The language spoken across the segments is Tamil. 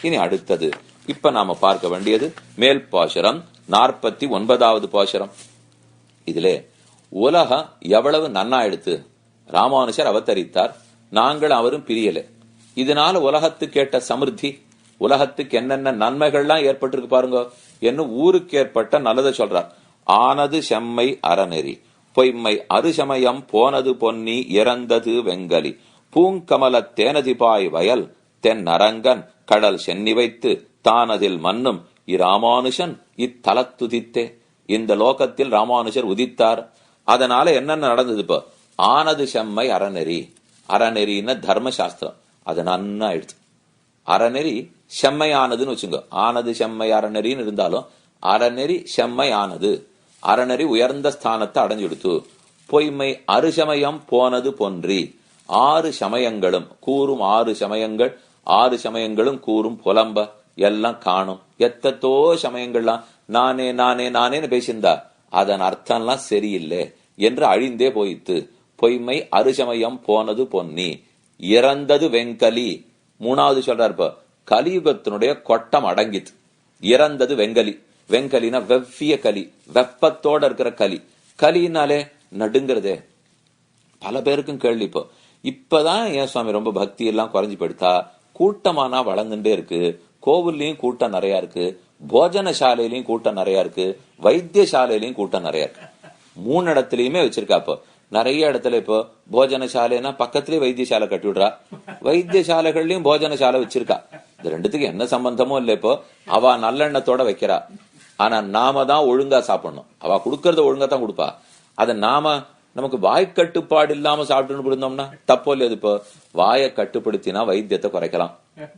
இனி அடுத்தது இப்ப நாம பார்க்க வேண்டியது மேல் பாசுரம் 49வது பாசுரம். இதிலே உலகம் எவ்வளவு நன்னா எடுத்து ராமானுஜர் அவதரித்தார், நாங்கள் அவரும் பிரியல. இதனால உலகத்துக்கு கேட்ட சமிருத்தி, உலகத்துக்கு என்னென்ன நன்மைகள்லாம் ஏற்பட்டிருக்கு பாருங்க என்ன ஊருக்கு ஏற்பட்ட நல்லதை சொல்றார். ஆனது செம்மை அறநெறி பொய்மை அருசமயம் போனது பொன்னி இறந்தது வெங்கலி பூங்கமல தேனதிபாய் வயல் தென் அரங்கன் கடல் சென்னி வைத்து தானதில் மன்னும் இராமானுஷன் இத்தலத்துதித்தே. இந்த லோகத்தில் ராமானுஜர் உதித்தார். அதனால என்னென்ன நடந்தது? இப்போ ஆனது செம்மை அறநெறி, அறநெறின்னு தர்மசாஸ்திரம் அது நன்னா ஆயிடுச்சு. அறநெறி செம்மையானதுன்னு வச்சுங்க. ஆனது செம்மை அறநெறின்னு இருந்தாலும் அறநெறி செம்மை ஆனது, அறநெறி உயர்ந்த ஸ்தானத்தை அடைஞ்சுடுத்து. பொய்மை அருசமயம் போனது பொன்றி, 6 சமயங்களும் கூறும் 6 சமயங்கள், 6 சமயங்களும் கூறும் புலம்ப எல்லாம் காணும். எத்தத்தோ சமயங்கள்லாம் நானே நானே நானேன்னு பேசியிருந்தா அதன் அர்த்தம்லாம் சரியில்லை என்று அழிந்தே போயித்து. பொய்மை அருசமயம் போனது பொன்னி இறந்தது வெங்கலி. 3வது சொல்றார், இப்ப கலியுகத்தினுடைய கொட்டம் அடங்கித்து. இறந்தது வெங்கலி. வெங்கலினா வெவ்விய கலி, வெப்பத்தோட இருக்கிற கலி. கலினாலே நடுங்கிறதே பல பேருக்கும் கேள்வி. இப்பதான் ஏன் சுவாமி ரொம்ப பக்தி எல்லாம் குறைஞ்சு போயிடுதா? கூட்டமானா வளர்ந்துட்டே இருக்கு. கோவில்லையும் கூட்டம் நிறைய இருக்கு, போஜனசாலையிலயும் கூட்டம் நிறைய இருக்கு, வைத்தியசாலையிலயும் கூட்டம் நிறைய இருக்கு. 3 இடத்துலயுமே வச்சிருக்கா. இப்போ நிறைய இடத்துல இப்போ போஜனசாலைனா பக்கத்திலேயே வைத்தியசாலை கட்டி விடுறா, வைத்தியசாலைகள்லயும் போஜனசாலை வச்சிருக்கா. இந்த ரெண்டுத்துக்கு என்ன சம்பந்தமும் இல்லை. இப்போ அவ நல்லெண்ணத்தோட வைக்கிறா, ஆனா நாம தான் ஒழுங்கா சாப்பிடணும். அவ கொடுக்கறத ஒழுங்கா தான் கொடுப்பா. அத நாம நமக்கு வாய்க்கட்டுப்பாடு இல்லாம சாப்பிட்டு இருந்தோம்னா தப்போ இல்லையா? இப்போ வாயை கட்டுப்படுத்தினா வைத்தியத்தை குறைக்கலாம்.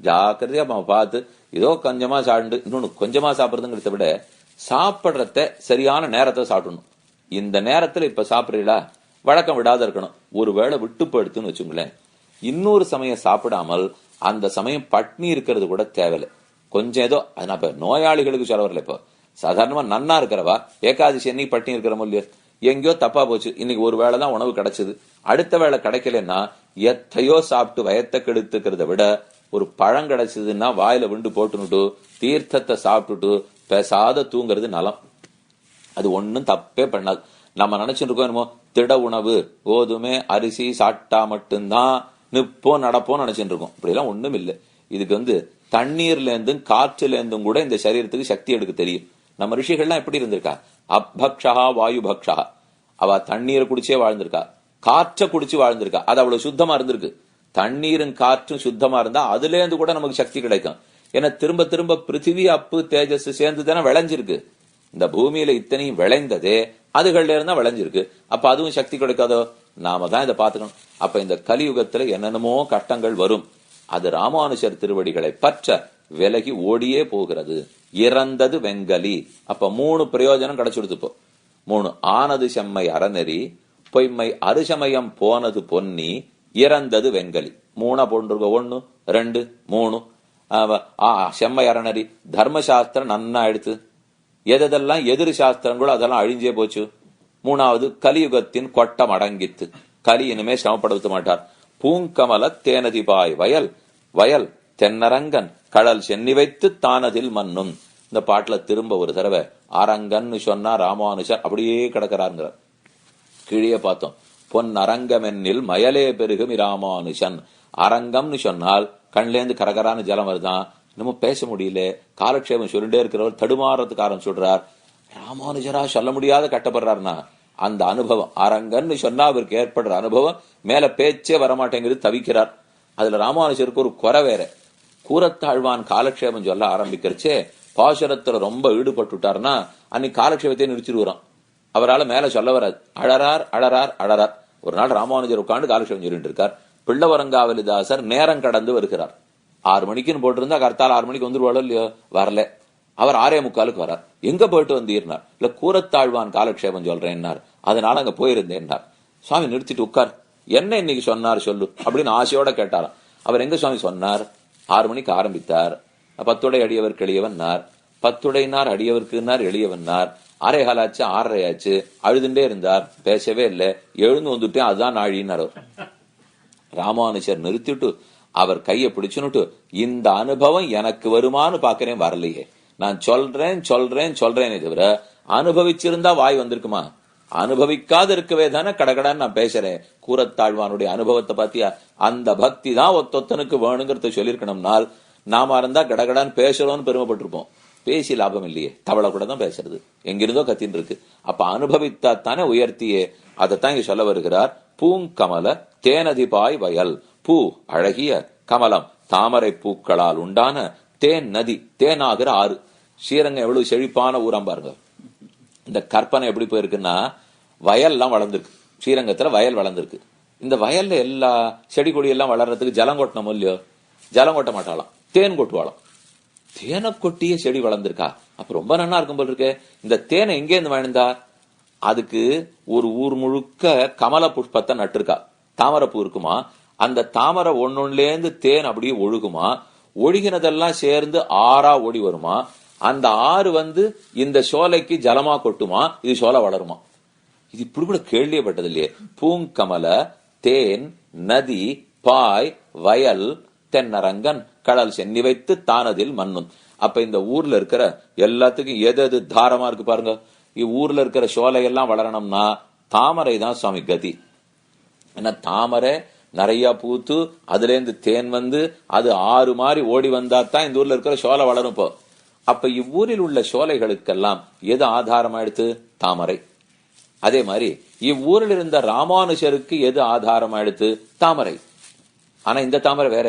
ஜாக்கிரதையா பார்த்து ஏதோ கொஞ்சமா சாப்பிட்டு இன்னொன்னு கொஞ்சமா சாப்பிடுறதுங்கிறத விட சாப்பிடுறத சரியான நேரத்தை சாப்பிடணும். இந்த நேரத்துல இப்ப சாப்பிடுறீங்களா, வழக்கம் விடாத இருக்கணும். ஒருவேளை விட்டு போயிடுத்துன்னு வச்சுங்களேன், இன்னொரு சமயம் சாப்பிடாமல் அந்த சமயம் பட்னி இருக்கிறது கூட தேவையில்லை. கொஞ்சம் ஏதோ அதனால இப்ப நோயாளிகளுக்கு சொல்ல வரல. இப்போ சாதாரணமா நன்னா இருக்கிறவா ஏகாதசி அன்னைக்கு பட்னி இருக்கிறமோ இல்லையோ, எங்கேயோ தப்பா போச்சு, இன்னைக்கு ஒரு வேளை தான் உணவு கிடைச்சது, அடுத்த வேளை கிடைக்கலன்னா எத்தையோ சாப்பிட்டு வயத்தை கெடுத்துக்கிறத விட ஒரு பழம் கிடைச்சதுன்னா வாயில விண்டு போட்டுனுட்டு தீர்த்தத்தை சாப்பிட்டுட்டு பேசாத தூங்குறது நலம். அது ஒன்னும் தப்பே பண்ணாது. நம்ம நினைச்சுட்டு இருக்கோம் என்னமோ திட உணவு கோதுமை அரிசி சாப்பிட்டா மட்டும்தான் நிப்போம் நடப்போம் நினைச்சுட்டு இருக்கோம். இப்படி எல்லாம் ஒண்ணும் இல்லை. இதுக்கு தண்ணீர்ல இருந்தும் காற்றுல இருந்தும் கூட இந்த சரீரத்துக்கு சக்தி எடுக்க தெரியும். நம்ம ரிஷிகள்லாம் எப்படி இருந்திருக்கா? அப்பக்ஷா வாயு பக்ஷா. அவ தண்ணீரை குடிச்சே வாழ்ந்திருக்கா, காற்றை குடிச்சு வாழ்ந்திருக்கா. அது அவ்வளவு சுத்தமா இருந்திருக்கு. தண்ணீரும் காற்றும் சுத்தமா இருந்தா அதுல இருந்து கூட நமக்கு சக்தி கிடைக்கும். ஏன்னா திரும்ப திரும்ப பிருத்திவி அப்பு தேஜஸ் சேர்ந்து தானே விளைஞ்சிருக்கு. இந்த பூமியில இத்தனையும் விளைந்ததே அதுகள்ல இருந்தா விளைஞ்சிருக்கு. அப்ப அதுவும் சக்தி கிடைக்காதோ? நாம தான் இதை பாத்துக்கணும். அப்ப இந்த கலியுகத்துல என்னென்னமோ கஷ்டங்கள் வரும். அது ராமானுஜர் திருவடிகளை பற்ற விலகி ஓடியே போகிறது. இறந்தது வெங்கலி. அப்ப 3 பிரயோஜனம் கிடைச்சுடுது. இப்போ 3 ஆனது செம்மை அறநெறி பொய்மை அருசமயம் போனது பொன்னி இறந்தது வெங்கலி. 3 போன்றிருக்க 1 2 3. செம்மை அறநெறி தர்மசாஸ்திரம் நன்னா எடுத்து எதெல்லாம் எதிர் சாஸ்திரங்களோ அதெல்லாம் அழிஞ்சே போச்சு. 3வது கலியுகத்தின் கொட்டம் அடங்கித்து. கலி இனிமே சிரமப்படுத்த மாட்டார். பூங்கமல தேனதிபாய் வயல் வயல் தென்னரங்கன் கடல் சென்னி வைத்து தானதில் மன்னும். இந்த பாட்டுல திரும்ப ஒரு தடவை அரங்கன்னு சொன்னா ராமானுஜர் அப்படியே கிடக்கிறாருங்கிறார். கீழே பார்த்தோம், பொன் அரங்கமென்னில் மயலே பெருகும் ராமானுஷன். அரங்கம்னு சொன்னால் கண்லேருந்து கரகரான ஜலம் வருதான், நம்ம பேச முடியல, காலக்ஷேபம் சொல்லிட்டே இருக்கிறவர் தடுமாறதுக்கு ஆரம்பிச்சுடுறார். ராமானுஜரா சொல்ல முடியாத கட்டப்படுறாருன்னா அந்த அனுபவம் அரங்கன்னு சொன்னா அவருக்கு ஏற்படுற அனுபவம் மேல பேச்சே வரமாட்டேங்கிறது, தவிக்கிறார். அதுல ராமானுஜருக்கு ஒரு குறை வேற. கூரத்தாழ்வான் காலக்ஷேபம் சொல்ல ஆரம்பிக்கிறச்சே பாசுரத்துல ரொம்ப ஈடுபட்டுட்டார்னா அன்னைக்கு காலக்ஷேபத்தை நிறுத்திடுவாராம். அவரால் மேல சொல்ல வராது. அழறார் அழறார் அழறார். ஒரு நாள் ராமானுஜர் உட்காந்து காலக்ஷேபம் சொல்லிட்டு இருக்கார். பிள்ளவரங்காவலிதாசர் நேரம் கடந்து வருகிறார். 6 மணிக்குன்னு போட்டிருந்தா கர்த்தால் 6 மணிக்கு வந்துருவாளோ இல்லையோ, வரல. அவர் 6:45 வரார். எங்க போயிட்டு வந்தீர்னார். இல்ல கூரத்தாழ்வான் காலக்ஷேபம் சொல்றேன்னார், அதனால அங்க போயிருந்தேன்னார். சுவாமி நிறுத்திட்டு உட்கார், என்ன இன்னைக்கு சொன்னார் சொல்லு அப்படின்னு ஆசையோட கேட்டாராம். அவர் எங்க சுவாமி சொன்னார்? 6 மணிக்கு ஆரம்பித்தார். 10 அடியவருக்கு எளியவன்னார், 10 அடியவருக்குன்னார் எளியவன்னார். 6:15 ஆச்சு, 6:30 ஆச்சு, அழுதுண்டே இருந்தார், பேசவே இல்லை. எழுந்து வந்துட்டேன், அதுதான் நாழின்னார். ராமானுஜர் நிறுத்திட்டு அவர் கையை பிடிச்சுன்னுட்டு, இந்த அனுபவம் எனக்கு வருமானு பாக்கிறேன், வரலையே. நான் சொல்றேனே தவிர அனுபவிச்சிருந்தா வாய் வந்திருக்குமா? அனுபவிக்காது இருக்கவே தானே கடகடான்னு நான் பேசுறேன். கூரத்தாழ்வானுடைய அனுபவத்தை பாத்தியா? அந்த பக்தி தான் ஒத்தொத்தனுக்கு வேணுங்கிறத சொல்லிருக்கணும்னால் நாம இருந்தா கடகடான்னு பேசுறோம்னு பெருமைப்பட்டிருப்போம். பேசி லாபம் இல்லையே, தவளை கூட தான் பேசுறது, எங்கிருந்தோ கத்தின்னு இருக்கு. அப்ப அனுபவித்தா தானே உயர்த்தியே. அதைத்தான் இங்க சொல்ல வருகிறார். பூங்கமல தேனதிபாய் வயல். பூ அழகிய, கமலம் தாமரை பூக்களால் உண்டான, தேன் நதி தேனாகிற ஆறு. ஸ்ரீரங்கம் எவ்வளவு செழிப்பான ஊரம் பாருங்க. இந்த கற்பனை எப்படி போயிருக்குன்னா, வயல்லாம் வளர்ந்துருக்கு. ஸ்ரீரங்கத்துல வயல் வளர்ந்துருக்கு. இந்த வயல்ல எல்லா செடி கொடி எல்லாம் வளர்றதுக்கு ஜலம் கொட்டணும் இல்லையோ? ஜலம் கொட்ட மாட்டாளாம், தேன் கொட்டுவாளாம். தேனை கொட்டிய செடி வளர்ந்துருக்கா? அப்ப ரொம்ப நல்லா இருக்கும் போல் இருக்கு. இந்த தேனை எங்கே இருந்து வாழ்ந்தா? அதுக்கு ஒரு ஊர் முழுக்க கமல புஷ்பத்தை நட்டிருக்கா. தாமரை பூ இருக்குமா, அந்த தாமரை ஒன்னொன்னுலேருந்து தேன் அப்படியே ஒழுகுமா, ஒழுகினதெல்லாம் சேர்ந்து ஆறா ஓடி வருமா, அந்த ஆறு இந்த சோலைக்கு ஜலமா கொட்டுமா, இது சோலை வளருமா. இது இப்படி கூட கேள்விப்பட்டது இல்லையே. பூங்கமல தேன் நதி பாய் வயல் தென்னரங்கன் கடல் சென்னி வைத்து தானதில் மண்ணும். அப்ப இந்த ஊர்ல இருக்கிற எல்லாத்துக்கும் எது தாரமா இருக்கு பாருங்க. ஊர்ல இருக்கிற சோலை எல்லாம் வளரணும்னா தாமரை தான் சுவாமி கதி. ஏன்னா தாமரை நிறைய பூத்து அதுல இருந்து தேன் அது ஆறு மாதிரி ஓடி வந்தா தான் இந்த ஊர்ல இருக்கிற சோலை வளரும். இப்போ அப்ப இவ்வூரில் உள்ள சோலைகளுக்கெல்லாம் எது ஆதாரமாயிடுத்து? தாமரை. அதே மாதிரி இவ்வூரில் இருந்த ராமானுஜருக்கு எது ஆதாரமாயிடுத்து? தாமரை. ஆனா இந்த தாமரை வேற.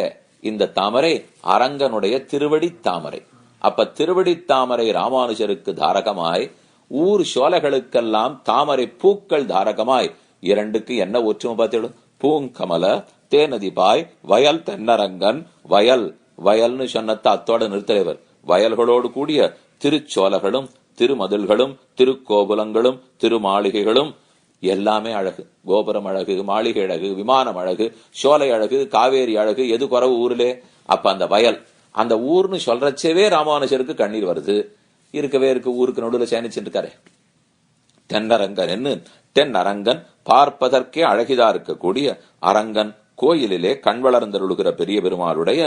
இந்த தாமரை அரங்கனுடைய திருவடி தாமரை. அப்ப திருவடி தாமரை ராமானுஜருக்கு தாரகமாய், ஊர் சோலைகளுக்கெல்லாம் தாமரை பூக்கள் தாரகமாய். இரண்டுக்கு என்ன ஒற்றுமை பார்த்திடும்? பூங்கமல தேனதிபாய் வயல் தென்னரங்கன். வயல் வயல்னு சொன்னத்த அத்தோட நிறுத்தலைவர். வயல்களோடு கூடிய திருச்சோலைகளும் திருமதில்களும் திருக்கோபுலங்களும் திருமாளிகைகளும் எல்லாமே அழகு. கோபுரம் அழகு, மாளிகை அழகு, விமானம் அழகு, சோலை அழகு, காவேரி அழகு. எது குறவு ஊர்லே? அப்ப அந்த வயல், அந்த ஊர்னு சொல்றச்சவே ராமானுஜருக்கு கண்ணீர் வருது. இருக்கவே இருக்கு, ஊருக்கு நடுவில் சேனிச்சுட்டு இருக்காரு. தென்னரங்கன் என்ன? தென் அரங்கன் பார்ப்பதற்கே அழகிதா இருக்கக்கூடிய அரங்கன் கோயிலிலே கண் வளர்ந்தருளுகிற பெரிய பெருமாளுடைய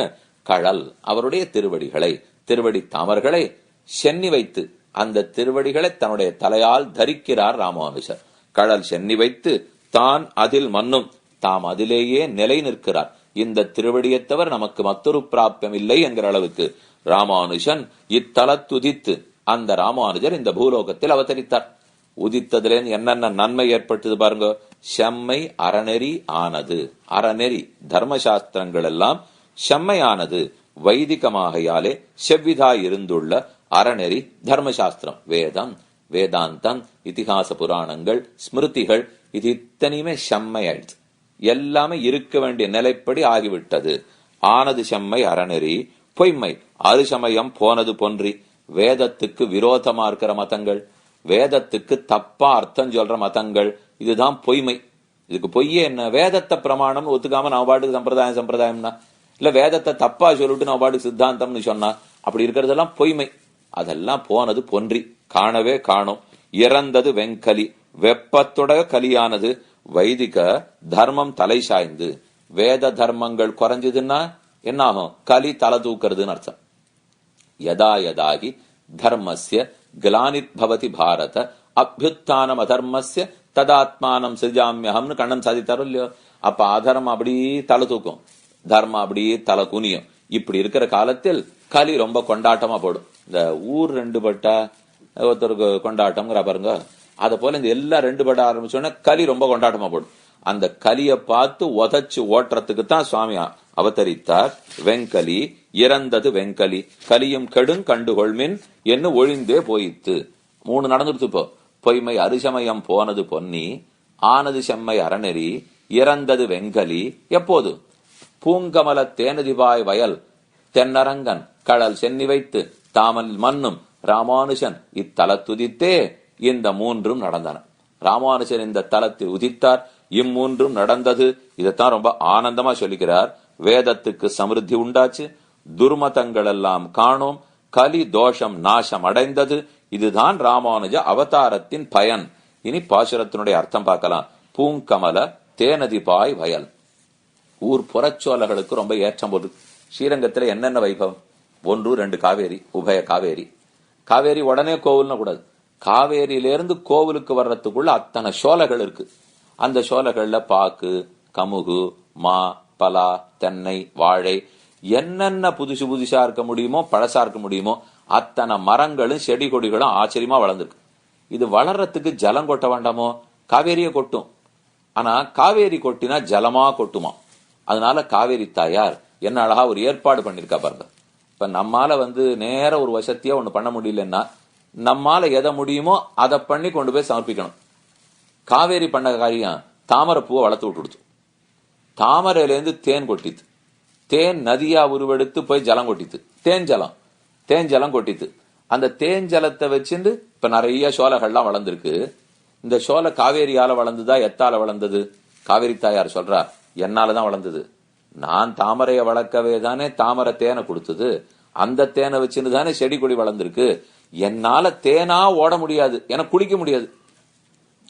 கழல், அவருடைய திருவடிகளை, திருவடி தாமர்களை சென்னி வைத்து, அந்த திருவடிகளை தன்னுடைய தலையால் தரிக்கிறார் ராமானுஜர். கடல் சென்னி வைத்து தான் அதில் மண்ணும், தாம் அதிலேயே நிலை நிற்கிறார். இந்த திருவடியத்தவர் நமக்கு மற்றொரு பிராப்தம் இல்லை என்கிற அளவுக்கு ராமானுஜன் இத்தலத்துதித்து, அந்த ராமானுஜர் இந்த பூலோகத்தில் அவதரித்தார். உதித்ததுல என்னென்ன நன்மை ஏற்பட்டது பாருங்க. செம்மை அறநெறி ஆனது. அறநெறி தர்மசாஸ்திரங்கள் எல்லாம் செம்மையானது. வைதிகமாகையாலே செவ்விதாய் இருந்துள்ள அறநெறி தர்மசாஸ்திரம், வேதம், வேதாந்தம், இதிகாச புராணங்கள், ஸ்மிருதிகள், இது இத்தனையுமே செம்மையாயிடுச்சு. எல்லாமே இருக்க வேண்டிய நிலைப்படி ஆகிவிட்டது. ஆனது செம்மை அறநெறி. பொய்மை அருசமயம் போனது பொன்றி. வேதத்துக்கு விரோதமா இருக்கிற மதங்கள், வேதத்துக்கு தப்பா அர்த்தம் சொல்ற மதங்கள், இதுதான் பொய்மை. இதுக்கு பொய்யே என்ன? வேதத்தை பிரமாணம் ஒத்துக்காம நான் பாட்டுக்கு சம்பிரதாயம்னா, இல்ல வேதத்தை தப்பா சொல்லிட்டு நான் பாட்டுக்கு சித்தாந்தம்னு சொன்னா, அப்படி இருக்கிறதெல்லாம் பொய்மை. அதெல்லாம் போனது பொன்றி, காணவே காணும். இறந்தது வெங்கலி, வெப்பத்தோட கலியானது. வைதிக தர்மம் தலை சாய்ந்து வேத தர்மங்கள் குறைஞ்சதுன்னா என்ன ஆகும்? கலி தலை தூக்குறதுன்னு அர்த்தம். யதா யதாகி தர்மஸ்ய கிலானிர்பவதி பாரத அபியுத்தானம் அதர்மஸ்ய ததாத்மானம் சிஜாமியகம்னு கண்ணன் சாதித்தாரோ இல்லையோ? அப்ப அதர்மம் அப்படியே தலை தூக்கும், தர்மம் அப்படியே தலை குனியும். இப்படி இருக்கிற காலத்தில் கலி ரொம்ப கொண்டாட்டமா போடும். இந்த ஊர் ரெண்டு பட்டா ஒருத்தருக்கு கொண்டாட்டம்ங்கிற பாருங்க, அத போல இந்த எல்லாம் ரெண்டு பட ஆரம்பிச்சோன்னா கலி ரொம்ப கொண்டாட்டமா போடும். அந்த கலிய பார்த்து உதச்சு ஓட்டுறதுக்கு தான் சுவாமி அவதரித்தார். வெங்கலி இறந்தது வெங்கலி, கலியும் கெடும் கண்டுகொள்மின் என்ன ஒழிந்தே போயித்து. மூணு நடந்துடுத்து. இப்போ பொய்மை அரிசமயம் போனது பொன்னி, ஆனது செம்மை அறநெறி, இறந்தது வெங்கலி. எப்போது? பூங்கமல தேனதிபாய் வயல் தென்னரங்கன் கடல் சென்னி வைத்து தாமல் மண்ணும் ராமானுஜன் இத்தலத்துதித்தே இந்த மூன்றும் நடந்தன. ராமானுஜன் இந்த தலத்தில் உதித்தார், இம்மூன்றும் நடந்தது. இதைத்தான் ரொம்ப ஆனந்தமா சொல்லிக்கிறார். வேதத்துக்கு சமிருத்தி உண்டாச்சு, துர்மதங்கள் எல்லாம் காணோம், கலி தோஷம் நாசம் அடைந்தது. இதுதான் ராமானுஜ அவதாரத்தின் பயன். இனி பாசுரத்தினுடைய அர்த்தம் பார்க்கலாம். பூங்கமல தேனதிபாய் வயல். ஊர் புறச்சோலைகளுக்கு ரொம்ப ஏற்றம் போது. ஸ்ரீரங்கத்துல என்னென்ன வைபவம்? 1, 2 காவேரி, உபய காவேரி. காவேரி உடனே கோவில்னு கூடாது. காவேரியிலிருந்து கோவிலுக்கு வர்றதுக்குள்ள அத்தனை சோலைகள் இருக்கு. அந்த சோலைகள்ல பாக்கு, கமுகு, மா, பலா, தென்னை, வாழை, என்னென்ன புதுசா இருக்க முடியுமோ, பழசா இருக்க முடியுமோ அத்தனை மரங்களும் செடி கொடிகளும் ஆச்சரியமா வளர்ந்துருக்கு. இது வளர்றதுக்கு ஜலம் கொட்ட வேண்டாமோ? காவேரியை கொட்டும். ஆனா காவேரி கொட்டினா ஜலமா கொட்டுமா? அதனால காவேரி தாயார் என்ன அழகா ஒரு ஏற்பாடு பண்ணிருக்கா பாருங்க. இப்ப நம்மால நேர ஒரு வசதியா ஒண்ணு பண்ண முடியலன்னா நம்மால எதை முடியுமோ அதை பண்ணி கொண்டு போய் சமர்ப்பிக்கணும். காவேரி பண்ண காரியம் தாமரை பூவை வளர்த்து விட்டுடுச்சு. தாமரையிலேருந்து தேன் கொட்டித்து, தேன் நதியா உருவெடுத்து போய் ஜலம் கொட்டித்து, தேன் ஜலம் கொட்டித்து. அந்த தேன் ஜலத்தை வச்சுட்டு இப்ப நிறைய சோலைகள்லாம் வளர்ந்துருக்கு. இந்த சோலை காவேரியால வளர்ந்துதா எத்தால வளர்ந்தது? காவேரி தாயார் சொல்றா, என்னாலதான் வளர்ந்தது. நான் தாமரைய வளர்க்கவே தானே தாமரை தேனை கொடுத்தது. அந்த தேனை வச்சுன்னு தானே செடி கொடி வளர்ந்துருக்கு. என்னால தேனா ஓட முடியாது, எனக்கு குளிக்க முடியாது.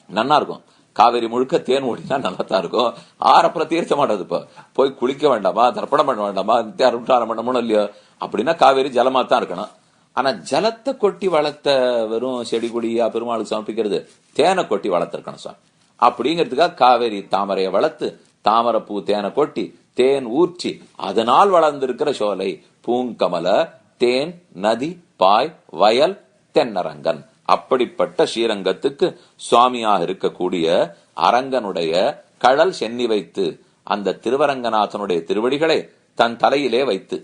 நன்னா இருக்கும் காவேரி முழுக்க தேன் ஓடினா நல்லா தான் இருக்கும். ஆரப்புறம் தீர்த்த மாட்டது. இப்ப போய் குளிக்க வேண்டாமா, தர்ப்பணம் பண்ண வேண்டாமா, அருட்டாரம் பண்ணணும் இல்லையோ? அப்படின்னா காவேரி ஜலமா தான் இருக்கணும். ஆனா ஜலத்தை கொட்டி வளர்த்த வெறும் செடி கொடியா பெருமாளுக்கு சமர்ப்பிக்கிறது, தேனை கொட்டி வளர்த்திருக்கணும் சார். அப்படிங்கிறதுக்காக காவேரி தாமரையை வளர்த்து தாமரை பூ தேனை கொட்டி தேன் ஊற்றி அதனால் வளர்ந்திருக்கிற சோலை பூங்கமல தேன் நதி பாய் வயல் தென்னரங்கன். அப்படிப்பட்ட ஸ்ரீரங்கத்துக்கு சுவாமியாக இருக்கக்கூடிய அரங்கனுடைய கழல் சென்னி வைத்து அந்த திருவரங்கநாதனுடைய திருவடிகளை தன் தலையிலே வைத்து,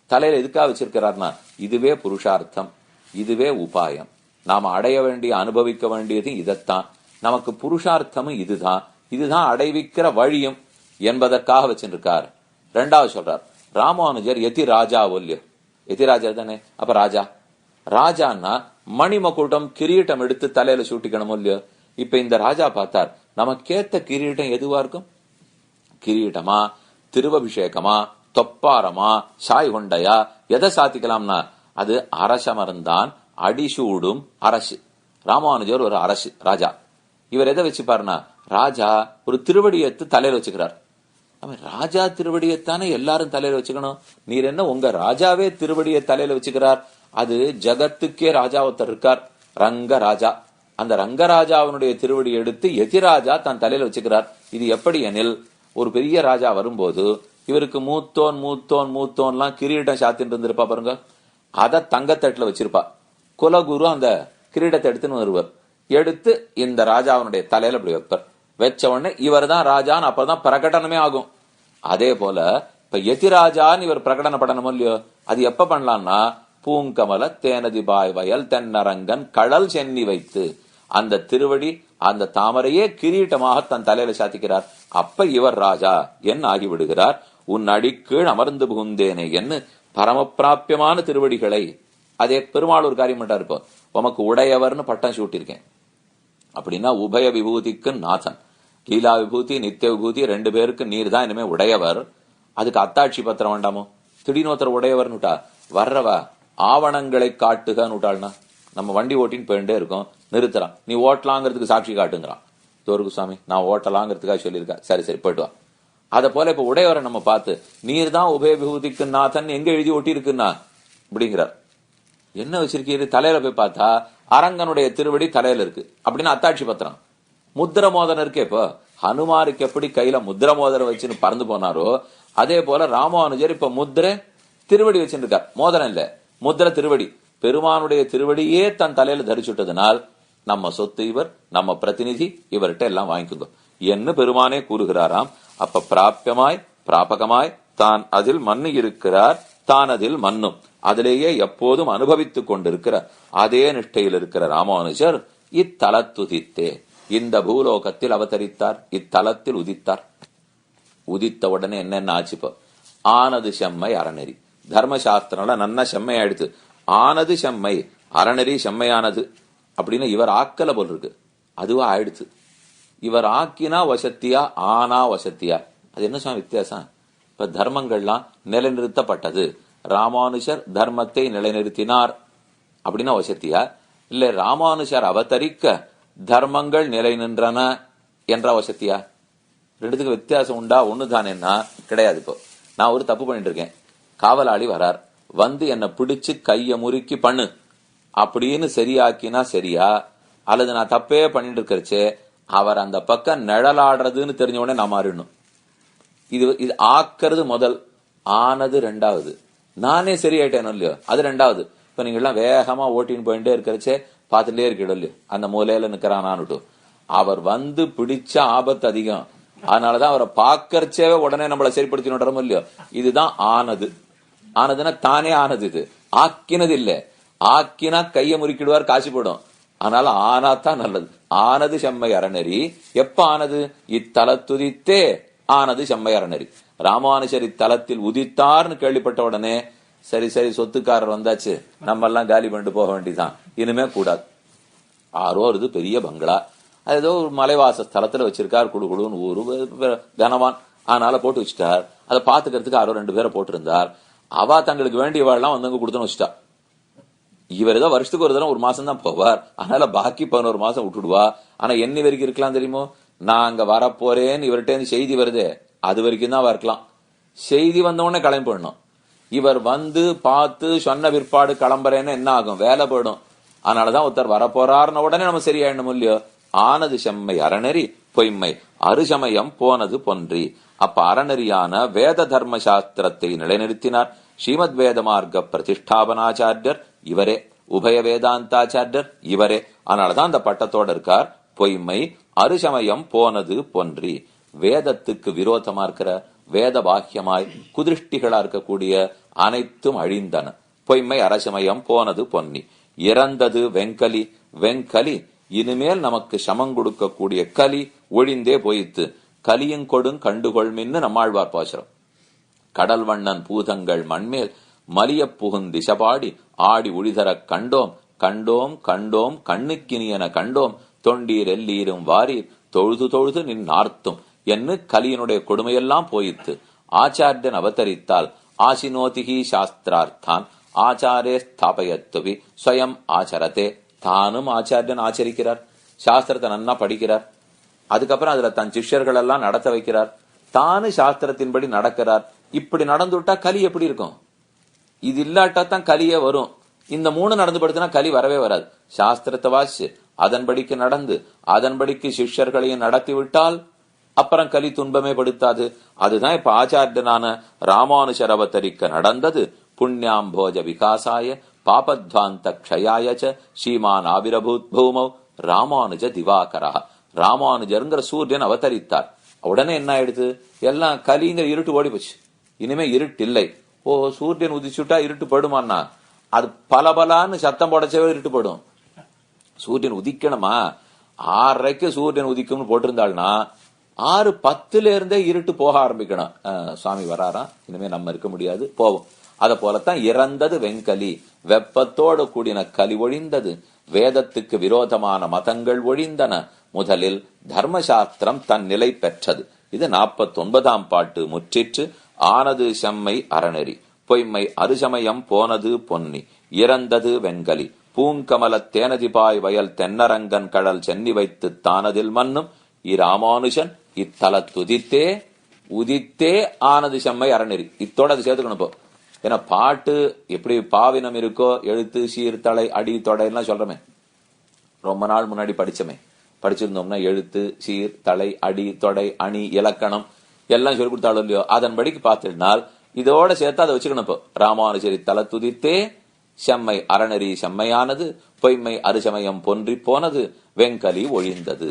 தலையில எதுக்காக வச்சிருக்கிறார்னா இதுவே புருஷார்த்தம், இதுவே உபாயம். நாம அடைய வேண்டிய அனுபவிக்க வேண்டியது இதைத்தான். நமக்கு புருஷார்த்தமும் இதுதான் அடைவிக்கிற வழியும் என்பதற்காக வச்சிருக்கார். 2வது சொல்றார், ராமானுஜர் எதி ராஜா ஒல்லியோ, எதி ராஜா தானே. அப்ப ராஜான்னா மணிமகுடம் கிரீட்டம் எடுத்து தலையில சூட்டிக்கணும் இல்லையோ? இப்ப இந்த ராஜா பார்த்தார், நமக்கேத்த கிரீட்டம் எதுவா இருக்கும்? கிரீட்டமா, திருவபிஷேகமா, தொப்பாரமா, சாய் கொண்டையா, எதை சாத்திக்கலாம்னா அது அரசமர்ந்தான் அடிசூடும் அரசு. ராமானுஜர் ஒரு அரசு ராஜா. இவர் எதை வச்சுப்பாருன்னா ராஜா ஒரு திருவடியத்து தலையில வச்சுக்கிறார். அவன் ராஜா திருவடியத்தானே எல்லாரும் தலையில வச்சுக்கணும். நீர் என்ன உங்க ராஜாவே திருவடிய தலையில வச்சுக்கிறார்? அது ஜகத்துக்கே ராஜா ஒருத்தர் இருக்கார், ரங்கராஜா. அந்த ரங்கராஜாவினுடைய திருவடி எடுத்து எதிராஜா தன் தலையில வச்சுக்கிறார். இது எப்படி எனில், ஒரு பெரிய ராஜா வரும்போது இவருக்கு மூத்தோன்லாம் கிரீடம் சாத்தின்னு இருந்திருப்பா பாருங்க. அத தங்கத்தட்டுல வச்சிருப்பா. குலகுரு அந்த கிரீடத்தை எடுத்துன்னு வருவர். எடுத்து இந்த ராஜாவினுடைய தலையில அப்படி வைப்பர். வச்ச உடனே இவர் தான் ராஜான்னு அப்பதான் பிரகடனமே ஆகும். அதே போல இப்ப எதிராஜான்னு இவர் பிரகடனப்படணும் இல்லையோ? அது எப்ப பண்ணலாம்னா பூங்கமல தேனதி பாய் வயல் தென்னரங்கன் கழல் சென்னி வைத்து அந்த திருவடி அந்த தாமரையே கிரீட்டமாக தன் தலையில சாத்திக்கிறார். அப்ப இவர் ராஜா என் ஆகிவிடுகிறார். உன் அடிக்கீழ் அமர்ந்து புகுந்தேனே என்று பரமப்பிராபியமான திருவடிகளை. அதே பெருமாள் ஒரு காரியம் பண்ணா இருப்போம், உமக்கு உடையவர்னு பட்டம் சூட்டிருக்கேன் அப்படின்னா உபய விபூதிக்கு நாதன், லீலா விபூதி நித்திய விபூதி 2 பேருக்கு நீர் தான் இனிமே உடையவர். அதுக்கு அத்தாட்சி பத்திரம் வேண்டாமோ? திடீர்னு ஒருத்தர் உடையவர்னுட்டா வர்றவா ஆவணங்களை காட்டுகன்னு விட்டாள்னா நம்ம வண்டி ஓட்டின்னு போயிட்டே இருக்கோம், நிறுத்துறான். நீ ஓட்டலாங்கிறதுக்கு சாட்சி காட்டுங்கிறான். தோருக்கு சுவாமி நான் ஓட்டலாங்கிறதுக்காக சொல்லியிருக்கேன், சரி போயிட்டு வா. அத போல இப்ப உடையவரை நம்ம பார்த்து நீர் தான் உபய விபூதிக்கு நாதன் எங்க எழுதி ஒட்டி இருக்குன்னா அப்படிங்கிறார். என்ன வச்சிருக்கீரு? தலையில போய் பார்த்தா அரங்கனுடைய திருவடி தலையில இருக்கு அப்படின்னு அத்தாட்சி பத்திரம். முத்திர மோதனம் இருக்கே. இப்போ ஹனுமாருக்கு எப்படி கையில முத்திர மோதிரம் வச்சுன்னு பறந்து போனாரோ அதே போல ராமானுஜர் இப்ப முத்திர திருவடி வச்சுருக்கார். மோதிரம் இல்ல, முத்திர திருவடி. பெருமானுடைய திருவடியே தன் தலையில தரிச்சுட்டதுனால் நம்ம சொத்து இவர், நம்ம பிரதிநிதி, இவர்கிட்ட எல்லாம் வாங்கிக்கோங்க என்று பெருமானே கூறுகிறாராம். அப்ப பிராபியமாய் பிராபகமாய் தான் அதில் மண்ணு இருக்கிறார், தான் அதில் மண்ணும் அதிலேயே எப்போதும் அனுபவித்துக் கொண்டிருக்கிற அதே நிஷ்டையில் இருக்கிற ராமானுஜர் இத்தலத்துதித்தே இந்த பூலோகத்தில் அவதரித்தார், இத்தலத்தில் உதித்தார். உதித்த உடனே என்னென்ன ஆச்சுப்போ? ஆனது செம்மை அறநெறி. தர்மசாஸ்திரம்ல நன்ன செம்மை ஆயிடுத்து. ஆனது செம்மை அறநெறி செம்மையானது அப்படின்னு இவர் ஆக்கல போல் இருக்கு. அதுவா ஆயிடுச்சு. இவர் ஆக்கினா வசத்தியா ஆனா வசத்தியா? அது என்ன சுவாமி வித்தியாசம்? இப்ப தர்மங்கள்லாம் நிலைநிறுத்தப்பட்டது, ராமானுஜர் தர்மத்தை நிலைநிறுத்தினார் அப்படின்னா வசத்தியா? இல்ல ராமானுஜர் அவதரிக்க தர்மங்கள் நிலை நின்றன என்ற வசத்தியா? ரெண்டுத்துக்கு வித்தியாசம் உண்டா? ஒண்ணு தானேன்னா கிடையாது. இப்போ நான் ஒரு தப்பு பண்ணிட்டு இருக்கேன், காவலாளி வரார், வந்து என்ன பிடிச்சு கைய முறுக்கி பண்ணு அப்படின்னு சரியாக்கினா சரியா, அல்லது நான் தப்பே பண்ணிட்டு இருக்கிறச்சே அவர் அந்த பக்கம் நிழலாடுறதுன்னு தெரிஞ்ச உடனே நான் மாறிடணும். இது ஆக்கிறது முதல், ஆனது ரெண்டாவது. நானே சரியாயிட்டேன் இல்லையோ, அது ரெண்டாவது. இப்ப நீங்க எல்லாம் வேகமா ஓட்டின்னு போயிட்டே இருக்கிறச்சே பார்த்துட்டே இருக்கீங்க இல்லையோ, அந்த மூலையில நிக்கிறானான்னுட்டு அவர் வந்து பிடிச்ச ஆபத்து அதிகம். அதனாலதான் அவரை பாக்கறச்சேவே உடனே நம்மளை சரிப்படுத்தினோம் இல்லையோ. இதுதான் ஆனது. ஆனதுன்னா தானே ஆனது. இது ஆக்கினது இல்ல. ஆக்கினா கைய முறுக்கிடுவார், காசி போடும். அதனால ஆனாதான் நல்லது. ஆனது செம்மை அறநெறி. எப்ப ஆனது? இத்தலத்துதித்தே ஆனது செம்மை அறநெறி. ராமானுஜர் இத்தலத்தில் உதித்தார்னு கேள்விப்பட்ட உடனே சரி சரி சொத்துக்காரர் வந்தாச்சு, நம்ம எல்லாம் காலி பண்ணிட்டு போக வேண்டியதான், இனிமே கூடாது. ஆரோ இது பெரிய பங்களா, அது ஏதோ ஒரு மலைவாச ஸ்தலத்துல வச்சிருக்கார், குழு குழுன்னு ஊரு கனவான், அதனால போட்டு வச்சுட்டார். அதை பாத்துக்கிறதுக்கு ஆரோ 2 பேரை போட்டிருந்தார். அவா தங்களுக்கு வேண்டியவாள்லாம் வந்து கொடுத்துன்னு வச்சுட்டா. இவர் ஏதோ வருஷத்துக்கு ஒரு தடவை 1 மாசம் தான் போவார், அதனால பாக்கி 11 மாசம் விட்டுடுவா. ஆனா என்ன வரைக்கும் இருக்கலாம் தெரியுமோ? நான் அங்க வரப்போறேன்னு இவர்கிட்ட செய்தி வருதே, அது வரைக்கும் தான் இருக்கலாம். செய்தி வந்த உடனே கிளம்பி போடணும். இவர் வந்து பார்த்து சொன்ன பிற்பாடு கிளம்புறேன்னு என்ன ஆகும்? வேலை போயிடும். அதனாலதான் ஒருத்தர் வரப்போறாருன்னு உடனே நம்ம சரியாயிடணும் இல்லையோ. ஆனது செம்மை அறநெறி, பொய்மை அருசமயம் போனது பொன்றி. அப்ப அறநெறியான வேத தர்ம சாஸ்திரத்தை நிலைநிறுத்தினார் ஸ்ரீமத் வேத மார்க்க பிரதிஷ்டாபனாச்சாரியர் இவரே, உபய வேதாந்தாச்சாரியர் இவரே. அதனாலதான் அந்த பட்டத்தோட இருக்கார். பொய்மை அருசமயம் போனது பொன்றி. வேதத்துக்கு விரோதமா இருக்கிற, வேத பாக்கியமாய் குதிருஷ்டிகளா இருக்கக்கூடிய அனைத்தும் அழிந்தன. பொய்மை அரசமயம் போனது பொன்னி. இறந்தது வெங்கலி. வெங்கலி இனிமேல் நமக்கு சமம் கொடுக்கக்கூடிய கலி ஒழிந்தே போயித்து. கலியுங்கொடுங் கண்டுகொள்மின்னு நம்மாழ்வார் பாசுரம். கடல் வண்ணன் பூதங்கள் மண்மேல் மலிய புகுந்திசபாடி ஆடி ஒளிதரக் கண்டோம் கண்டோம் கண்டோம் கண்ணுக்கினியன கண்டோம் தொண்டீர் எல்லீரும் வாரீர் தொழுது தொழுது நின் நார்த்தும் என்று கலியினுடைய கொடுமையெல்லாம் போயித்து. ஆச்சாரியன் அவதரித்தால் ஆசினோதிகி சாஸ்திரார்த்தான் ஆச்சாரே ஸ்தாபயத்துவி ஸ்வயம் ஆச்சரத்தே. தானும் ஆச்சாரியன் ஆச்சரிக்கிறார், சாஸ்திரத்தை நன்னா படிக்கிறார், அதுக்கப்புறம் அதுல தன் சிஷ்யர்கள் எல்லாம் நடத்த வைக்கிறார், தானு சாஸ்திரத்தின்படி நடக்கிறார். இப்படி நடந்துட்டா கலி எப்படி இருக்கும்? இது இல்லாட்டா தான் கலியே வரும். இந்த 3 நடந்து படுத்தினா கலி வரவே வராது. சாஸ்திரத்தை வாசி, அதன்படிக்கு நடந்து, அதன்படிக்கு சிஷ்யர்களையும் நடத்தி விட்டால் அப்புறம் கலி துன்பமே படுத்தாது. அதுதான் இப்ப ஆச்சாரியனான ராமானுஜர் அவதரிக்க நடந்தது. புண்ணியாம்போஜ விகாசாய பாபத்வாந்த க்ஷயாயச்ச ஸ்ரீமான் ஆவிரபூத் பூமௌ ராமானுஜ திவாகரா. ராமானுஜருங்கிற சூரியன் அவதரித்தார். உடனே என்ன ஆயிடுது? எல்லாம் கலிங்கிற இருட்டு ஓடி போச்சு. இனிமே இருட்டு இல்லை. ஓ, சூரியன் உதிச்சுட்டா இருட்டு படுமான்னா? அது பலபலான்னு சத்தம் போடச்சவே இருட்டு படும். சூரியன் உதிக்கணுமா? 6:30க்கு சூரியன் உதிக்கும்னு போட்டிருந்தாள்னா 6:10 இருந்தே இருட்டு போக ஆரம்பிக்கணும். சுவாமி வராரா, இனிமே நம்ம இருக்க முடியாது, போவோம். அத போலத்தான் இறந்தது வெங்கலி. வெப்பத்தோடு கூடின கலி ஒழிந்தது. வேதத்துக்கு விரோதமான மதங்கள் ஒழிந்தன. முதலில் தர்மசாஸ்திரம் தன் நிலை பெற்றது. இது 49ஆம் பாட்டு முற்றிற்று. ஆனது செம்மை அறநெறி, பொய்மை அருசமயம் போனது பொன்னி. இறந்தது வெங்கலி. பூங்கமல தேனதிபாய் வயல் தென்னரங்கன் கடல் சென்னி வைத்து தானதில் மன்னும் இராமானுஜன் இத்தலத்துதித்தே உதித்தே ஆனது செம்மை அறநெறி. இத்தோட அது சேர்த்துக்கணும். இப்போ ஏன்னா பாட்டு எப்படி பாவினம் இருக்கோ, எழுத்து சீர்தலை அடி தொடை எல்லாம் சொல்றமே, ரொம்ப நாள் முன்னாடி படிச்சிருந்தோம்னா எழுத்து சீர் தலை அடி தொடை அணி இலக்கணம் எல்லாம் சொல்லி கொடுத்தாலும் இல்லையோ, அதன்படிக்கு பார்த்துனால் இதோட சேர்த்து அதை வச்சுக்கணும். இப்போ ராமானுஜரி தலத்துதித்தே செம்மை அறநெறி செம்மையானது, பொய்மை அருசமயம் பொன்றி போனது, வெங்கலி ஒழிந்தது.